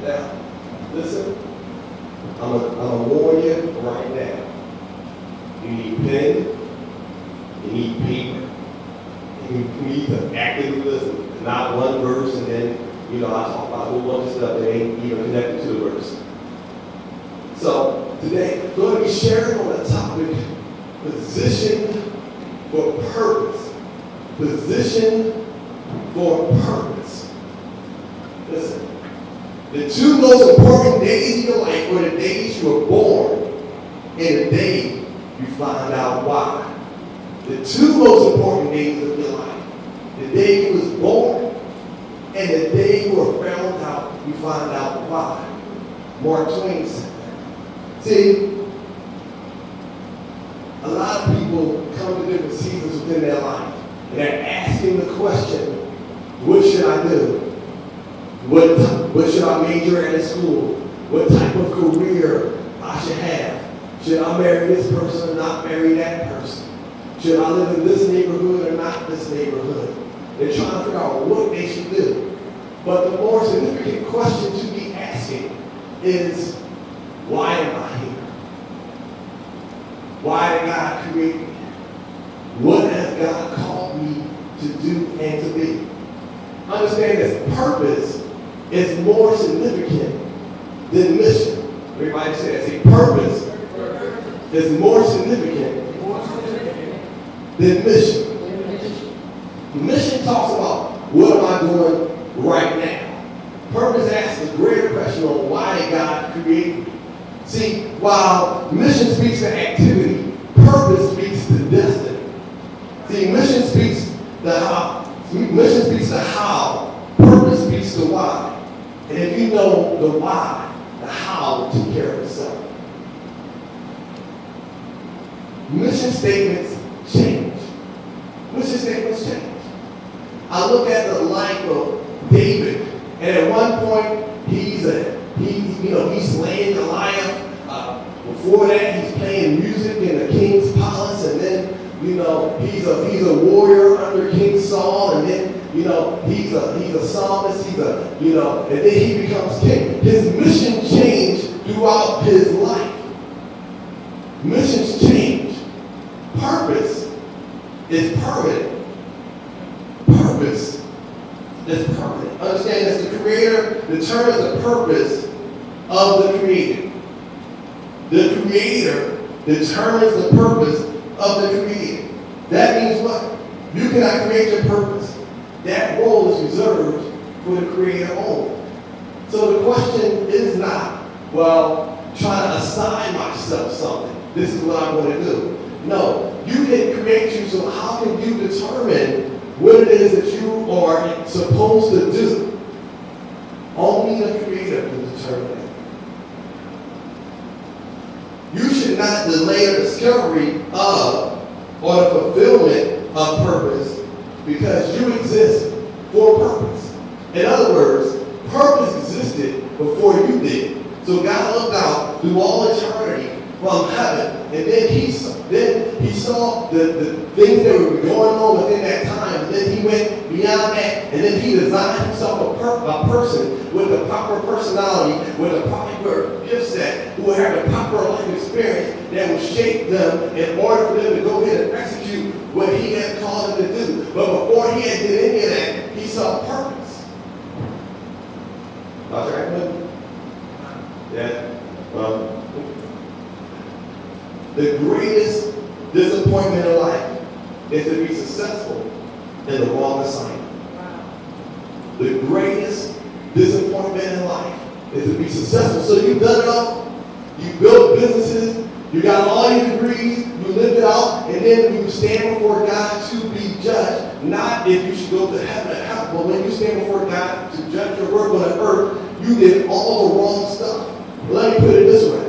Now, listen, I'm gonna warn you right now. You need pen, you need paper, and you need to actively listen. Not one verse and then, I talk about a whole bunch of stuff that ain't even connected to the verse. So, today, I'm going to be sharing on the topic, position for purpose. Position for purpose. Listen, the two most important days of your life were the days you were born and the day you find out why. The two most important days of your life, the day you was born and the day you were found out, you find out why. Mark Twain said that. See, a lot of people come to different seasons within their life and they're asking the question, what should I do? What should I major in school? What type of career I should have? Should I marry this person or not marry that person? Should I live in this neighborhood or not this neighborhood? They're trying to figure out what they should do. But the more significant question to be asking is, why am I here? Why did God create me? What has God called me to do and to be? Understand this, purpose is more significant than mission. Everybody say that. See, purpose is more significant than mission. Mission talks about what am I doing right now. Purpose asks a greater question on why did God create me. See, while mission speaks to activity, purpose speaks to destiny. See, mission speaks to how. Mission speaks to how. Purpose speaks to why. And if you know the why, the how will take care of itself. Mission statements change. Mission statements change. I look at the life of David, and at one point he's slaying Goliath. Before that, he's playing music in the king's palace, and then he's a warrior under King Saul, and then he's a psalmist. And then he becomes king. His mission changed throughout his life. Missions change. Purpose is permanent. Purpose is permanent. Understand this: the Creator determines the purpose of the created. The Creator determines the purpose of the created. That means what? You cannot create your purpose. That role is reserved for the Creator only. So the question is not, trying to assign myself something. This is what I'm going to do. No, you didn't create you, so how can you determine what it is that you are supposed to do? Only the Creator can determine it. You should not delay the discovery of or the fulfillment of purpose because you exist for purpose. In other words, purpose existed before you did. So God looked out through all eternity from heaven, and then he saw the things that were going on within that time, and then he went beyond that, and then he designed himself a person with the proper personality, with a proper gift set, who would have the proper life experience that would shape them in order for them to go ahead and execute what he had called them to do. But before he had did any of that, he saw purpose. Dr. Ackman? Yeah. The greatest disappointment in life is to be successful in the wrong assignment. The greatest disappointment in life is to be successful. So you've done it all. You built businesses. You got all your degrees. You lived it out. And then you stand before God to be judged. Not if you should go to heaven or hell, but when you stand before God to judge your work on the earth, you did all the wrong stuff. Let me put it this way.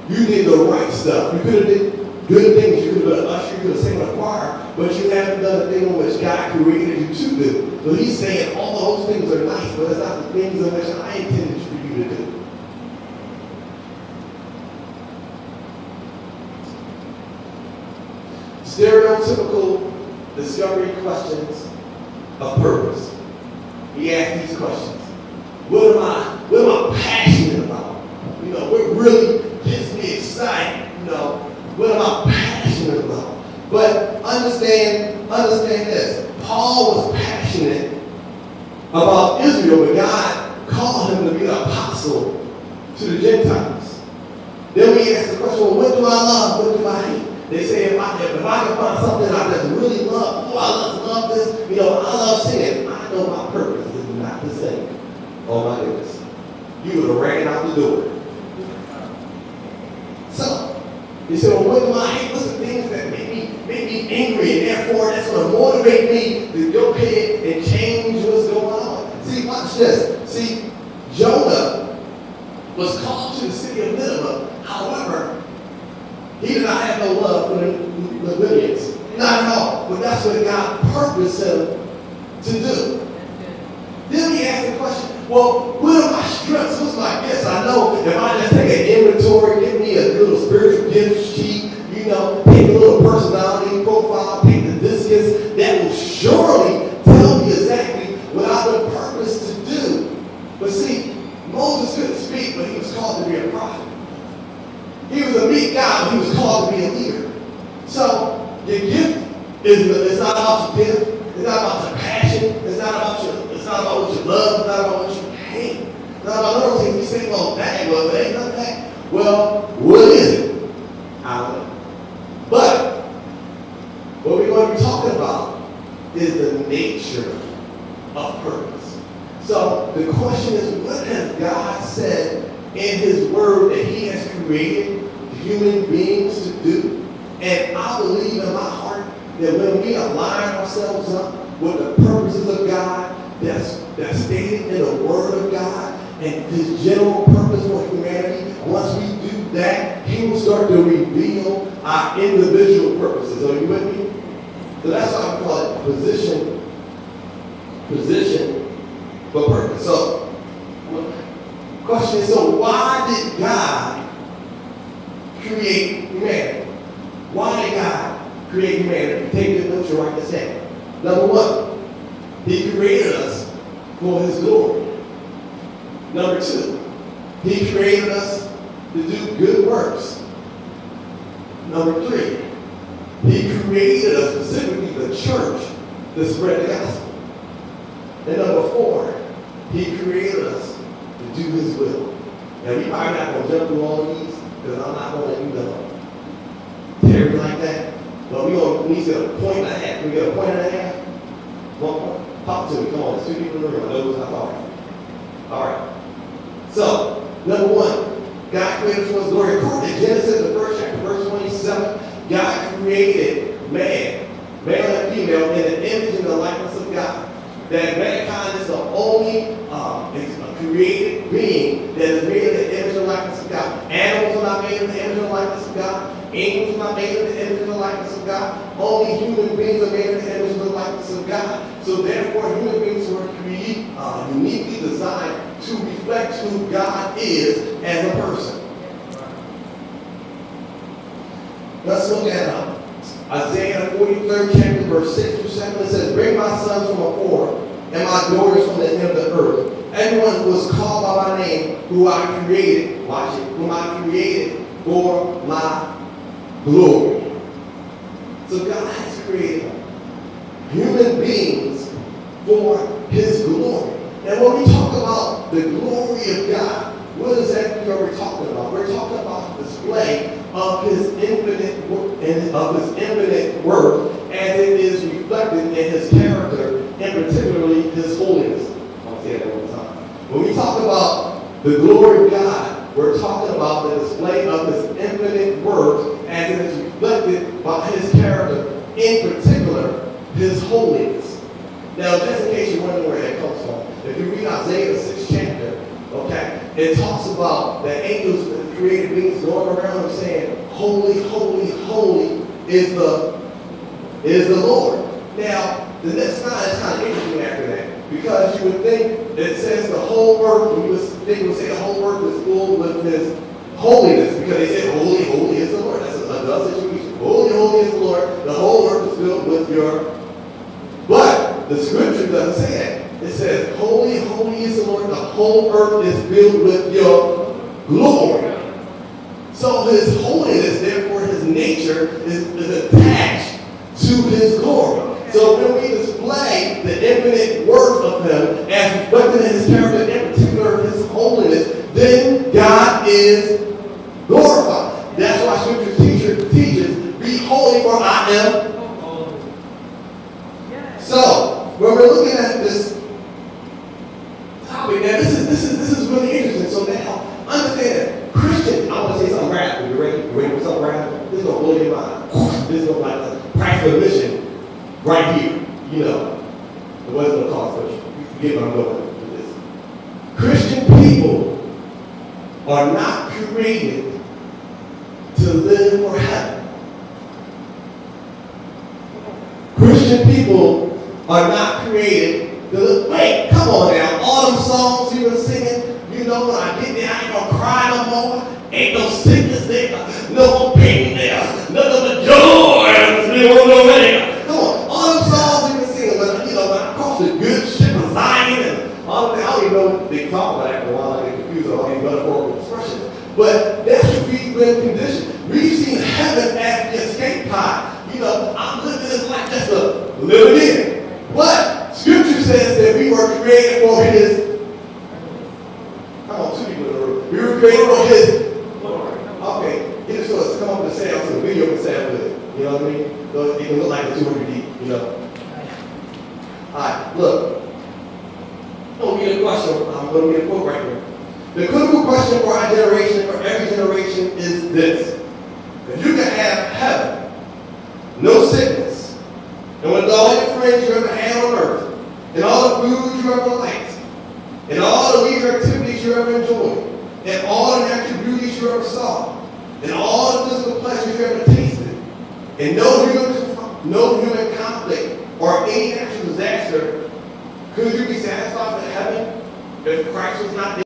You did the right stuff. You could have did good things. You could have been an usher. You could have sang in a choir. But you haven't done the thing in which God created you to do. So he's saying all those things are nice, but it's not the things in which I intended for you to do. Stereotypical discovery questions of purpose. He asked these questions. What am I passionate really gets me excited, what am I passionate about? But understand this. Paul was passionate about Israel, but God called him to be an apostle to the Gentiles. Then we ask the question, well, what do I love? What do I hate? They say if I can find something I just really love, I love this, I love singing. I know my purpose is not to sing. Oh my goodness. You would have ran out the door. So, you say, well, what do I hate? What's the things that make me angry, and therefore that's going to motivate me to go ahead and change what's going on? See, watch this. See, Jonah was called to the city of Nineveh. However, he did not have no love for the Libyans. Not at all. But that's what God purposed him to do. Then we ask the question, well, what are my strengths? What's my gifts? I know if I just take an inventory, give me a little spiritual gift sheet, take a little personality profile, take the discus, that will surely tell me exactly what I've been purposed to do. But see, Moses couldn't speak, but he was called to be a prophet. He was a meek guy, but he was called to be a leader. So, your gift it's not about your gift, it's not about your passion, it's not about what you love, it's not about what you hate. It's not about those things. You say, well, dang, well, it ain't nothing that. Well, what is it? I don't know. But what we're going to be talking about is the nature of purpose. So the question is, what has God said in his word that he has created human beings to do? And I believe in my heart that when we align ourselves up with the purposes of God that's stated in the word of God and his general purpose for humanity, once we do that, he will start to reveal our individual purposes. Are you with me? So that's why I call it position for purpose. So, question is, so why did God create humanity? Why did God create humanity? Take the notes and write this down. Number one, he created us for his glory. Number two, he created us to do good works. Number three, he created us, specifically the church, to spread the gospel. And number four, he created us to do his will. Now, we probably not going to jump through all of these because I'm not going to Terry like that. But we need to get a point and a half. Can we get a point and a half? 1 point. Talk to me. Come on. There's 2 people in the room. I know who's not talking. All right. So, number one, God created for his glory. According to Genesis, the first chapter, verse 27, God created man, male and female, in the image and the likeness of God. That mankind is the only created being that is made in the image and likeness of God. Animals are not made in the image and likeness of God. Angels are not made in the image and the likeness of God. Only human beings are made in the image and the likeness of God. So therefore, human beings were uniquely designed to reflect who God is as a person. Let's look at Isaiah 43rd chapter, verse 6 through 7. It says, "Bring my sons from afar, and my daughters from the end of the earth. Everyone who is called by my name, who I created," watch it, "whom I created for my glory." So God has created human beings for his glory. And when we talk about the glory of God, what exactly are we talking about? We're talking about the display of his infinite work as it is reflected in his character, and particularly his holiness. I'll say that one time. When we talk about the glory of God, we're talking about the display of his infinite work as it is reflected by his character, in particular, his holiness. Now, just in case you're wondering where that comes from, if you read Isaiah the 6th chapter, okay, it talks about the angels, the created beings going around and saying, "Holy, holy, holy is the Lord." Now, the next line is kind of interesting after that, because you would think it says the whole earth, you would think it would say the whole earth is full with his holiness, because they said, "Holy, holy is the Lord." That's another situation. Holy, holy is the Lord. The whole earth is filled with your. But the scripture doesn't say that. It says, "Holy, holy is the Lord. The whole earth is filled with your glory." So his holiness, therefore his nature, is attached to his glory. So when we display the infinite worth of him as reflected in his character, in particular his holiness, then God is glorified. That's why Scripture teaches, be holy for I am. So when we're looking at this topic, now this is really interesting. So now understand that Christian, I want to say something radical. You ready for something radical? This is going to blow your mind. This is going to like a practical mission right here. You know, it wasn't going to cost much. You get what I'm going with this. Christian people are not created to live for heaven. Christian people are not created to live. Wait, come on now. All them songs you were singing, you know, when I get there, I ain't gonna cry no more. Ain't no sickness there, no more pain there, nothing but joy. Come on, all them songs you were singing, when, you know, when I crossed the good ship of Zion and all of that, I don't even know what they talk about after a while. I get confused with all these metaphorical expressions. But that should be good condition. We've seen heaven as the escape pod. You know, I'm living this life just to live it in. But Scripture says that we were created for his. Come on, 2 people in the room. We were created for his. Okay, get it so it's come up with the sound so the video can sound good. You know what I mean? So it can look like a 200D, you know. Alright, look. I'm going to get a question. I'm going to get a quote right here. The critical question for our generation, for every generation, is this. If you could have heaven, no sickness, and with all your friends you ever had on earth, and all the food you ever liked, and all the leisure activities you ever enjoyed, and all the natural beauties you ever saw, and all the physical pleasures you ever tasted, and no human conflict or any natural disaster, could you be satisfied with heaven if Christ was not there?